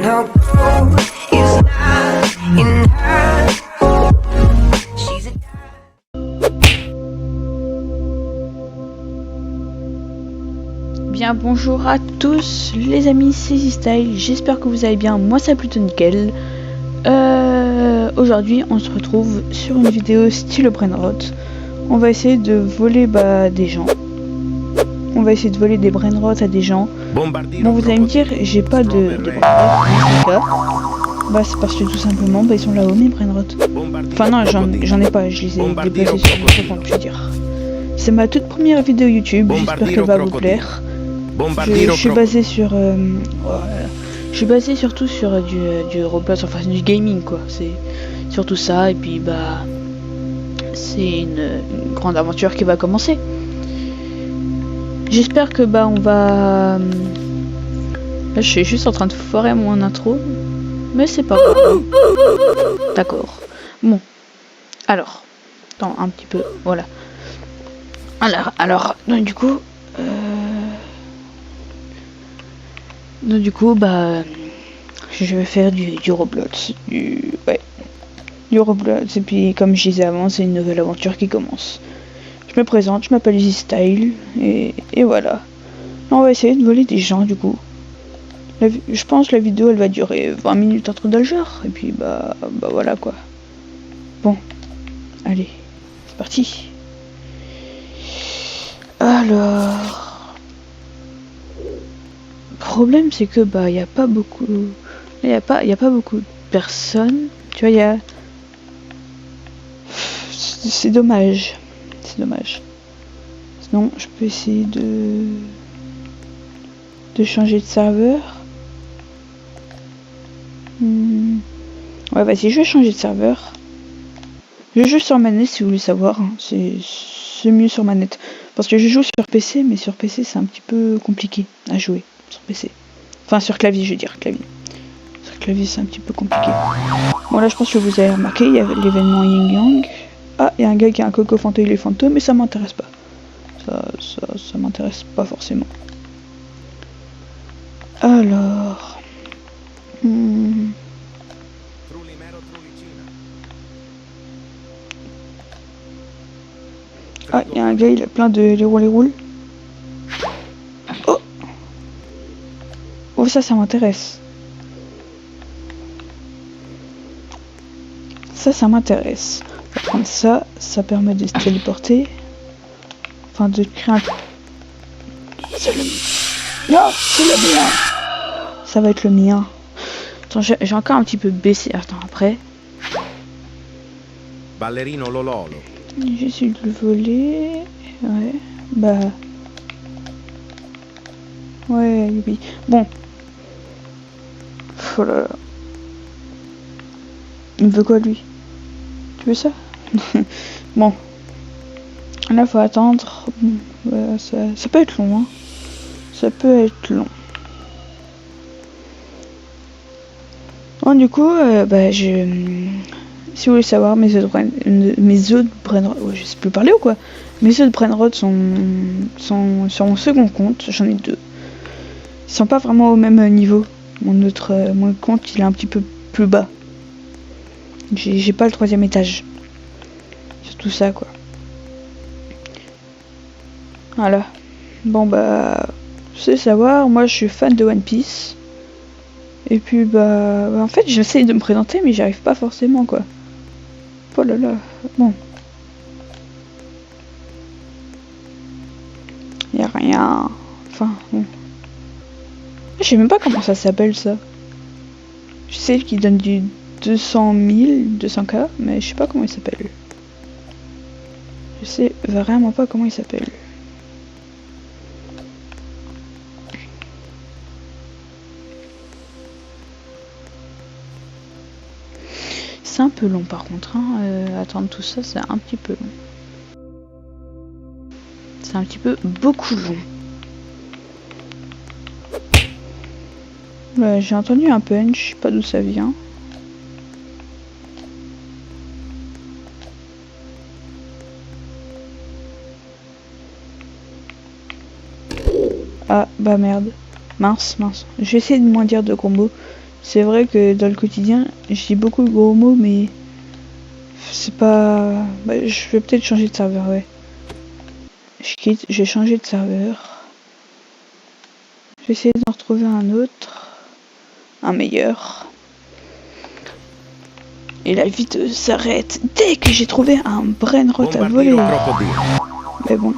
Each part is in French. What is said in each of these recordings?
her groove is not in her. She's a Bien bonjour à tous les amis, c'est Z-Style, j'espère que vous allez bien, moi ça plutôt nickel. Aujourd'hui on se retrouve sur une vidéo style Brainrot. On va essayer de voler des gens. On va essayer de voler des Brainrot à des gens. Bon, vous allez me dire, j'ai pas de Brainrot. Bah c'est parce que tout simplement ils sont là-haut mes Brainrot. Enfin non, j'en ai pas, je les ai déplacés sur mon téléphone, je veux dire. C'est ma toute première vidéo YouTube, j'espère qu'elle va vous plaire. Je suis basé sur je suis basé surtout sur du Roblox, enfin du gaming quoi, c'est surtout ça, et puis c'est une grande aventure qui va commencer. J'espère que on va... Là je suis juste en train de foirer mon intro, mais c'est pas grave. D'accord. Bon, alors, attends un petit peu, voilà. Alors donc du coup je vais faire du Roblox, du Roblox, et puis comme je disais avant, c'est une nouvelle aventure qui commence. Je me présente, je m'appelle Z-Style, et voilà. Là, on va essayer de voler des gens du coup. Je pense que la vidéo elle va durer 20 minutes entre deux genres, et puis voilà quoi. Bon, allez, c'est parti. Alors... Le problème c'est que y a pas beaucoup, il y a pas beaucoup de personnes, tu vois, c'est dommage, sinon je peux essayer de changer de serveur. Ouais, vas-y, je vais changer de serveur. Je joue sur manette si vous voulez savoir, hein. C'est mieux sur manette parce que je joue sur PC, mais sur PC c'est un petit peu compliqué à jouer sur PC. Enfin sur clavier, je veux dire clavier. Sur clavier c'est un petit peu compliqué. Bon là je pense que vous avez remarqué, il y a l'événement Yin Yang. Ah, il y a un gars qui a un coco fantôme, il est fantôme, mais ça m'intéresse pas. Ça m'intéresse pas forcément. Alors... Ah, il y a un gars, il a plein de les roule. Oh! Oh, ça m'intéresse. Ça m'intéresse. On va prendre ça, ça permet de se téléporter. Enfin, de créer un... C'est le... Non, c'est le mien! Ça va être le mien. Attends, j'ai encore un petit peu baissé. Attends, après. Ballerino Lololo. J'essaie de le voler. Ouais. Ouais, oui. Bon. Oh là là. Il me veut quoi, lui? Tu veux ça? Bon. Là, faut attendre. Ouais, ça peut être long, hein. Ça peut être long. Bon, du coup, si vous voulez savoir, mes autres Brainrot, je sais plus parler ou quoi. Mes autres Brainrot sont sur mon second compte, j'en ai deux. Ils sont pas vraiment au même niveau. Mon compte, il est un petit peu plus bas. J'ai pas le 3e étage. C'est tout ça quoi. Voilà. Bon je sais savoir, moi je suis fan de One Piece. Et puis en fait j'essaie de me présenter mais j'y arrive pas forcément quoi. Oh là là, bon. Y a rien. Enfin, bon. Je sais même pas comment ça s'appelle ça. Je sais qu'il donne du 200 000, 200k, mais je sais pas comment il s'appelle. Je sais vraiment pas comment il s'appelle. C'est un peu long par contre, hein. Attendre tout ça, c'est un petit peu long. C'est un petit peu beaucoup long. J'ai entendu un punch, je sais pas d'où ça vient. Ah, merde. Mince. Je vais essayer de moins dire de combo. C'est vrai que dans le quotidien, je dis beaucoup de gros mots, mais c'est pas... Bah, je vais peut-être changer de serveur, ouais. Je quitte, je vais changer de serveur. Je vais essayer d'en retrouver un autre. Un meilleur. Et la vidéo s'arrête dès que j'ai trouvé un brainrot à voler. Mais bon.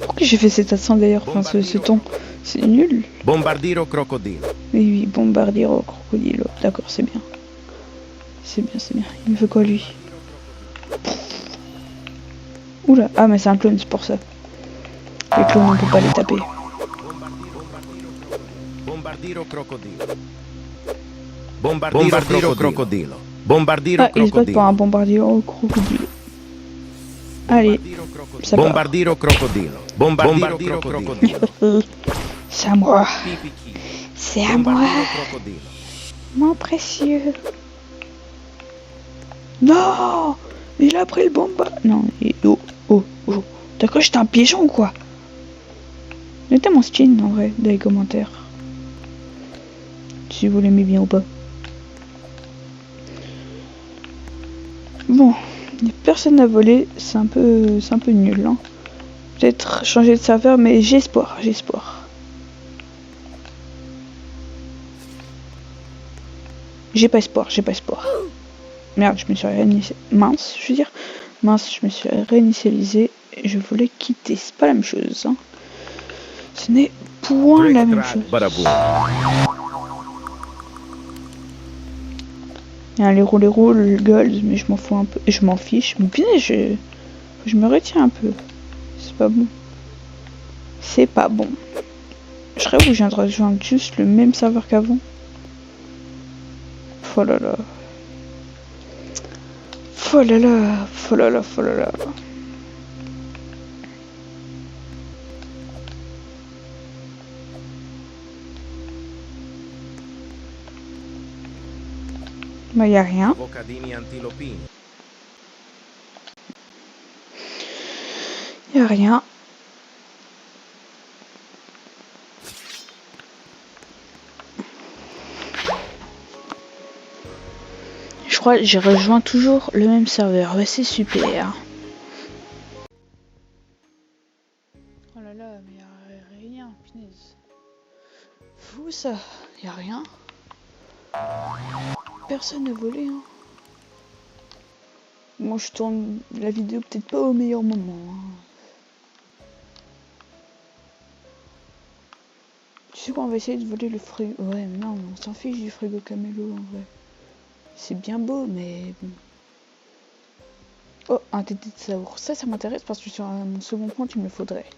Pourquoi j'ai fait cet accent d'ailleurs, enfin ce ton? C'est nul. Bombardiro crocodile. Oui, bombardiro crocodilo. D'accord, c'est bien. C'est bien, c'est bien. Il me fait quoi lui? Oula, ah mais c'est un clone, c'est pour ça. Les clones, on peut pas les taper. Bombardiro crocodile. Bombardiro crocodile. Bombardiro Ah, il se bat pour un bombardiro crocodilo. Allez, ça part. Bombardiro crocodile. Bombardiro crocodile. C'est à moi. C'est à moi. Mon précieux. Non, il a pris le bomba. Non, oh. T'as cru que j'étais un pigeon ou quoi? Mettez mon skin en vrai dans les commentaires. Si vous l'aimez bien ou pas. Bon, personne n'a volé, c'est un peu nul. Hein. Peut-être changer de serveur, mais j'ai espoir. J'ai pas espoir. Merde, je me suis réinitialisé. Mince, je me suis réinitialisé et je voulais quitter. C'est pas la même chose. Hein. Ce n'est point la même chose. Les roule, gold, mais je m'en fous un peu. Je m'en fiche. Mais punaise, je me retiens un peu. C'est pas bon. Je rêve où je viens de rejoindre juste le même serveur qu'avant. Oh là là. Bah y a rien. Y a rien. Je crois que j'ai rejoint toujours le même serveur. Ouais, c'est super. Oh là là, mais y a rien, punaise. Fou ça, y a rien. Personne n'a volé, hein. Moi je tourne la vidéo peut-être pas au meilleur moment. Hein. Tu sais quoi, on va essayer de voler le frigo. Ouais, mais non, on s'en fiche du frigo camélo en vrai. C'est bien beau, mais bon. Oh, un tété de saour. Ça m'intéresse parce que sur mon second compte, il me le faudrait.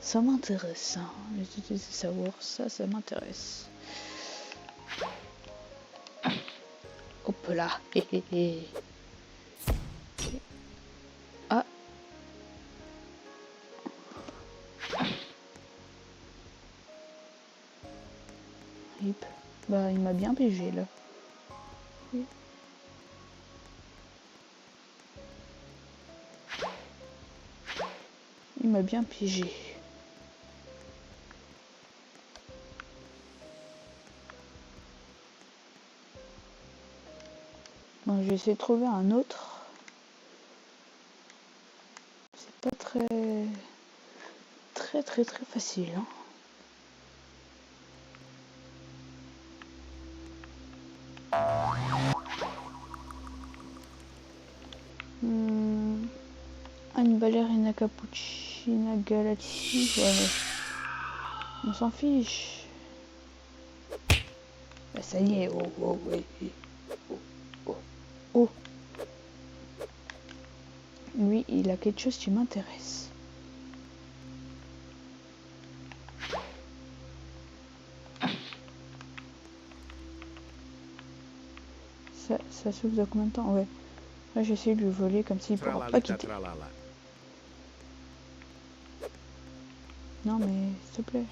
Ça m'intéresse, hein. Les tétés de saour, ça m'intéresse. Hop là. Ah. Hip. Bah, il m'a bien piégé là. Oui. Il m'a bien piégé. Bon, je vais essayer de trouver un autre. C'est pas très facile. Hein. Une ballerina cappuccina galaxy, voilà. On s'en fiche. Bah ça y est, oh. Lui, il a quelque chose qui m'intéresse. Ça s'ouvre dans combien de temps? Ouais. Là, j'essaie de lui voler comme s'il ne pourra pas quitter. Non, mais s'il te plaît.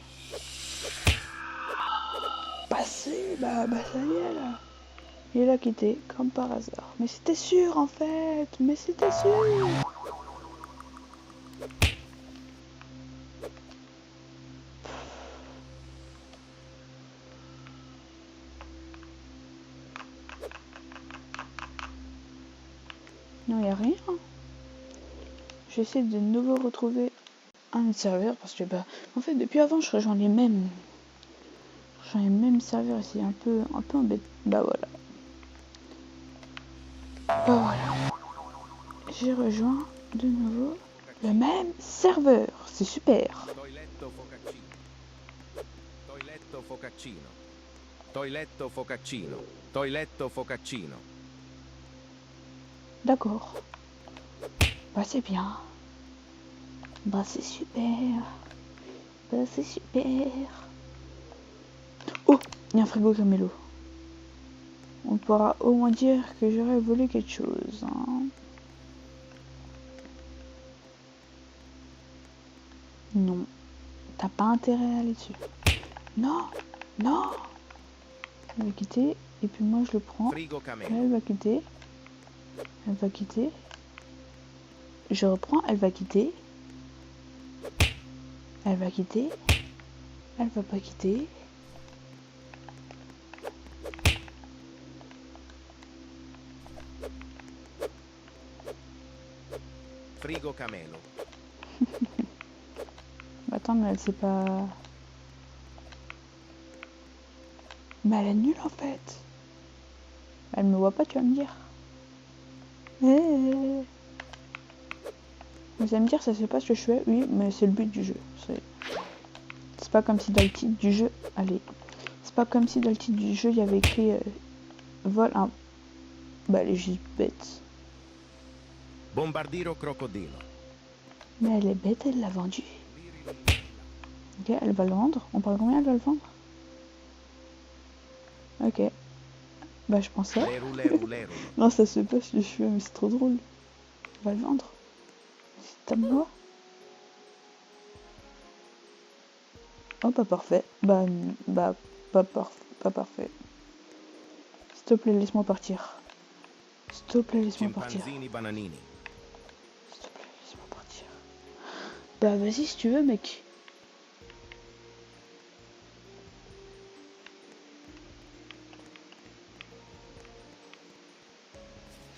Passez, bah ça y est là. Il a quitté comme par hasard. Mais c'était sûr en fait. Mais c'était sûr. Non, y a rien. J'essaie de nouveau retrouver un serveur parce que en fait depuis avant je rejoins les mêmes. Je rejoins les mêmes serveurs et c'est un peu embêtant. Bah voilà. J'ai rejoint de nouveau le même serveur. C'est super. Toiletto focaccino. Toiletto focaccino. Toiletto focaccino. Toiletto focaccino. D'accord. Bah c'est bien. Bah c'est super. Bah c'est super. Oh, il y a un frigo Camelo. On pourra au moins dire que j'aurais volé quelque chose. Hein. Non. T'as pas intérêt à aller dessus. Non. Non. Elle va quitter. Et puis moi je le prends. Frigo Camelo. Elle va quitter. Elle va quitter. Je reprends. Elle va quitter. Elle va quitter. Elle va pas quitter. Frigo Camelo. Attends, mais elle sait pas... Mais elle est nulle en fait. Elle me voit pas, tu vas me dire. Vous allez me dire, ça c'est pas ce que je fais. Oui, mais c'est le but du jeu. C'est pas comme si dans le titre du jeu... Allez. C'est pas comme si dans le titre du jeu, il y avait écrit... vol 1. Bah, elle est juste bête. Bombardiro crocodilo. Mais elle est bête, elle l'a vendu. Ok, elle va le vendre. On parle combien elle va le vendre? Ok. Bah, je pense ça. Leru, leru, leru. Non, ça se passe ce que je fais, mais c'est trop drôle. On va le vendre. C'est à moi. Oh, pas parfait. Pas parfait. S'il te plaît, laisse-moi partir. S'il te plaît, laisse-moi partir. Chimpanzini bananini. S'il te plaît, laisse-moi partir. Bah, vas-y, si tu veux, mec.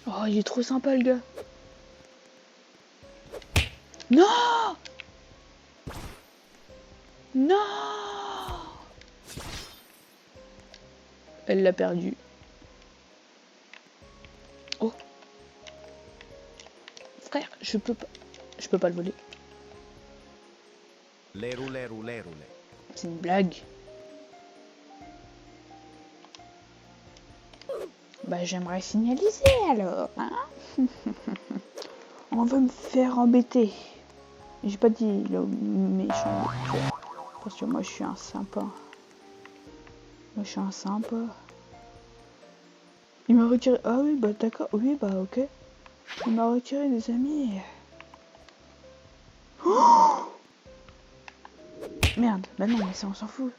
Oh, il est trop sympa, le gars. Non! Non! Elle l'a perdu. Oh. Frère, je peux pas le voler. Leru, leru, leru, le. C'est une blague. Bah, j'aimerais signaliser alors, hein. On va me faire embêter. J'ai pas dit le méchant. Parce que moi, je suis un sympa. Moi, je suis un sympa. Il m'a retiré... Ah oui, bah d'accord. Oui, bah ok. Il m'a retiré des amis. Oh, merde. Bah non, mais ça, on s'en fout.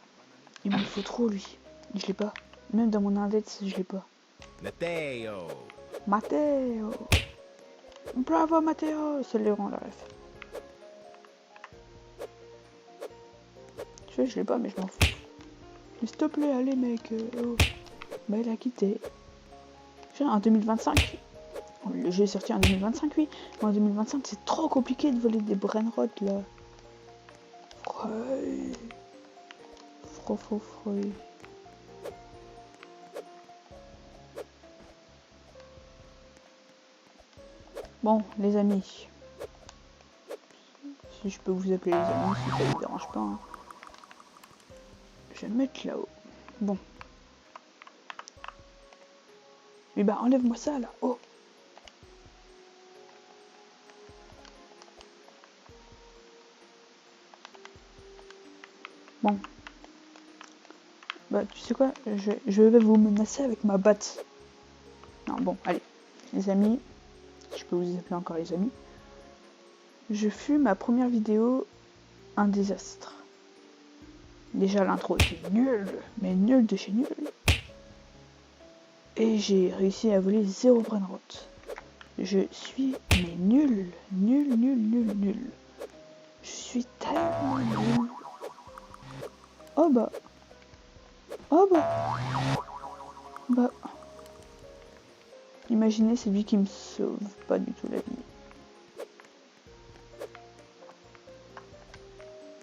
Il m'en faut trop, lui. Je l'ai pas. Même dans mon index, je l'ai pas. Matteo. Matteo. Bravo, Matteo. C'est le rang, la ref. Je sais, je l'ai pas, mais je m'en fous. Mais s'il te plaît, allez, mec. Oh. Bah, il a quitté. En 2025. Le jeu est sorti en 2025, oui. Mais en 2025, c'est trop compliqué de voler des brainrots, là. Freuil. Bon, les amis. Si je peux vous appeler les amis, si ça vous dérange pas. Hein. Je vais me mettre là-haut. Bon. Mais bah, enlève-moi ça, là. Oh. Bon. Bah, tu sais quoi, je vais vous menacer avec ma batte. Non, bon, allez. Les amis, si je peux vous appeler encore les amis. Je fus ma première vidéo un désastre. Déjà, l'intro était nulle, mais nulle de chez nul. Et j'ai réussi à voler 0 brainrot. Je suis, mais nul. Je suis tellement nul. Oh bah. Imaginez, c'est lui qui me sauve pas du tout la vie.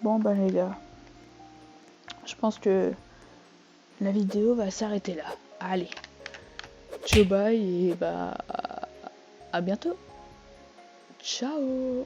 Bon bah les gars, je pense que la vidéo va s'arrêter là. Allez, ciao bye et bah à bientôt. Ciao.